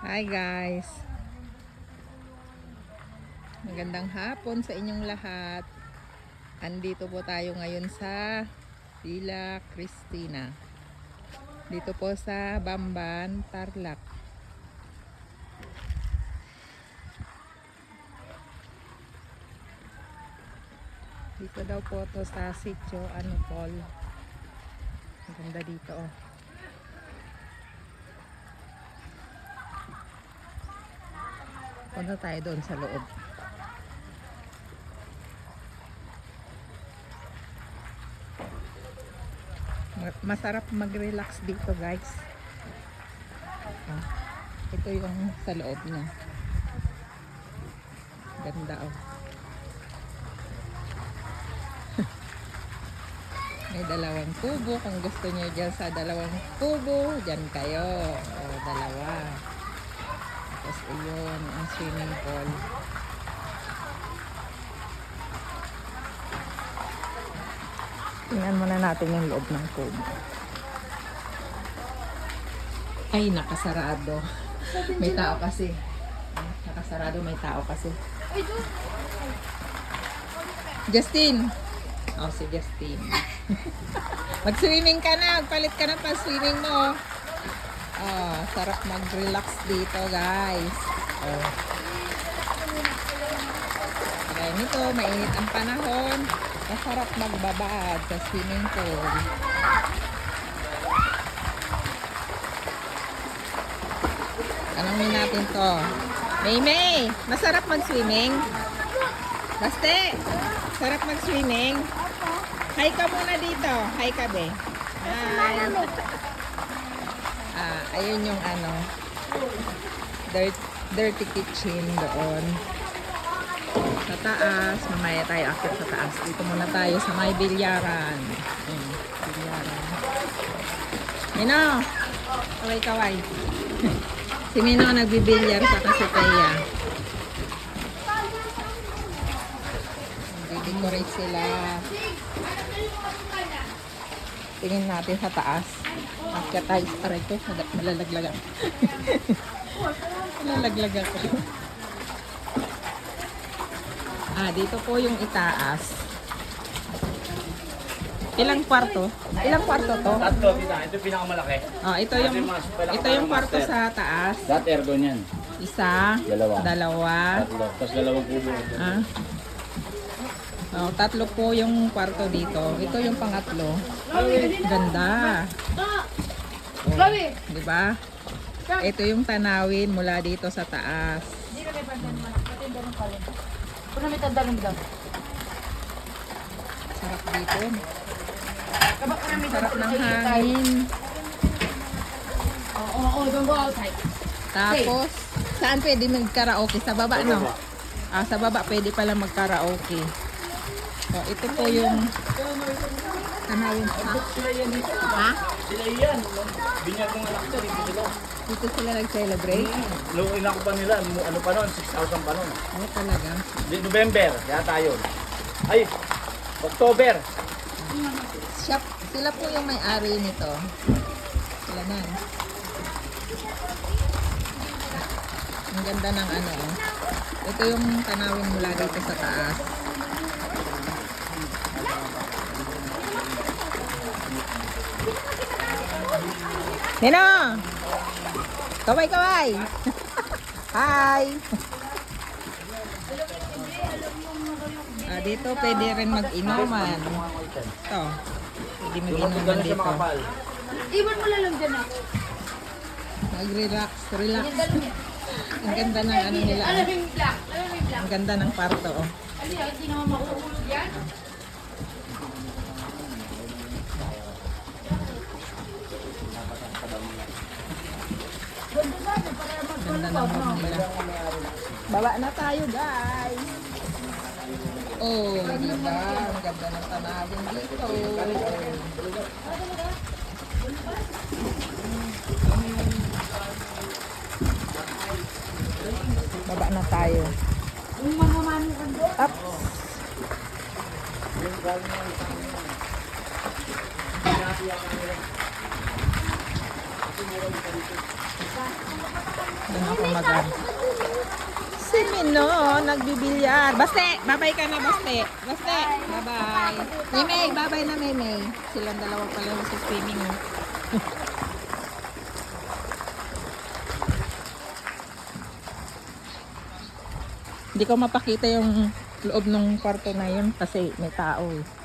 Hi guys. Magandang hapon sa inyong lahat. Andito po tayo ngayon sa Villa Cristina. Dito po sa Bamban, Tarlac. Dito daw po to sa Sitio Anupol. Ang ganda dito oh. Punta tayo doon sa loob. Masarap mag-relax dito guys. Ito yung sa loob niya. Ganda oh. May dalawang kubo. Kung gusto nyo dyan sa dalawang kubo, dyan kayo. O, dalawa. Tapos iyon, ang swimming pool. Tingnan muna natin yung loob ng kubo. Ay, nakasarado. May tao kasi. Nakasarado, may tao kasi. Justin! Oh, si Justin. Mag-swimming ka na. Palit ka na pa swimming mo. Oh, sarap mag-relax dito, guys. Oh. Kaya nito, mainit ang panahon. Masarap magbabad sa swimming pool. Tanongin natin to. May, masarap mag-swimming? Baste, sarap mag-swimming? Hi ka muna dito. Hi ka, be. Hi. Ayun yung ano, dirty kitchen doon. Sa taas, mamaya tayo akit sa taas. Dito muna tayo sa may bilyaran. Bilyaran. Mino, kaway-kaway. Si Mino nagbibilyar sa Kasipaya. Nagdi-decorate sila. Tingin natin sa taas. Akit tayo sa taray ko. Malalaglag ako. Malalaglag ako. Dito po yung itaas. Ilang kwarto? Ilang kwarto to? Tatlo, tita. Ito yung pinakamalaki. Ito yung kwarto sa taas. That aircon yan. Isa, dalawa. Tatlo. Tapos dalawang kubo. Tatlo po yung kwarto dito. Ito yung pangatlo. Ganda. Di ba? Ito yung tanawin mula dito sa taas. Sarap dito. Sarap ng hangin. Tapos, saan pwede mag-karaoke? Sa baba, no? Sa baba pwede pala mag-karaoke. So, ito po yung tanawin. Sila yan dito. Ha? Sila yan. Binyag ng anak ko. Dito sila. Dito sila nag-celebrate? Noong inak pa nila. Ano pa nun? 6,000 pa nun. Oo, talaga. November. Yata yun. Ay! October. Sila po yung may-ari nito. Sila na. Ang ganda ng ano. Ito yung tanawin mula dito sa taas. Nino! Kaway-kaway! Hi! Dito pwede rin mag-inuman. Ito. Pwede mag-inuman dito. Iwan mo lang dyan ako. Mag-relax. Relax. Ang ganda ng ano nila. Alam mo yung black. Ang ganda ng kwarto. Oh. Ano yan? Hindi naman makukulog yan. Ganda ng room nila. Baba na tayo guys. Oh, diba? Ang ganda ng tanawin dito. Baba na tayo. Up. Doon ako mag- Si Mino, nagbibilyar. Baste, babay ka na, Baste. Baste, bye-bye. Maymay, bye-bye na, Maymay. Silang dalawa pala sa swimming. Oh. Hindi ko mapakita yung loob ng kwarto na yun kasi may tao eh.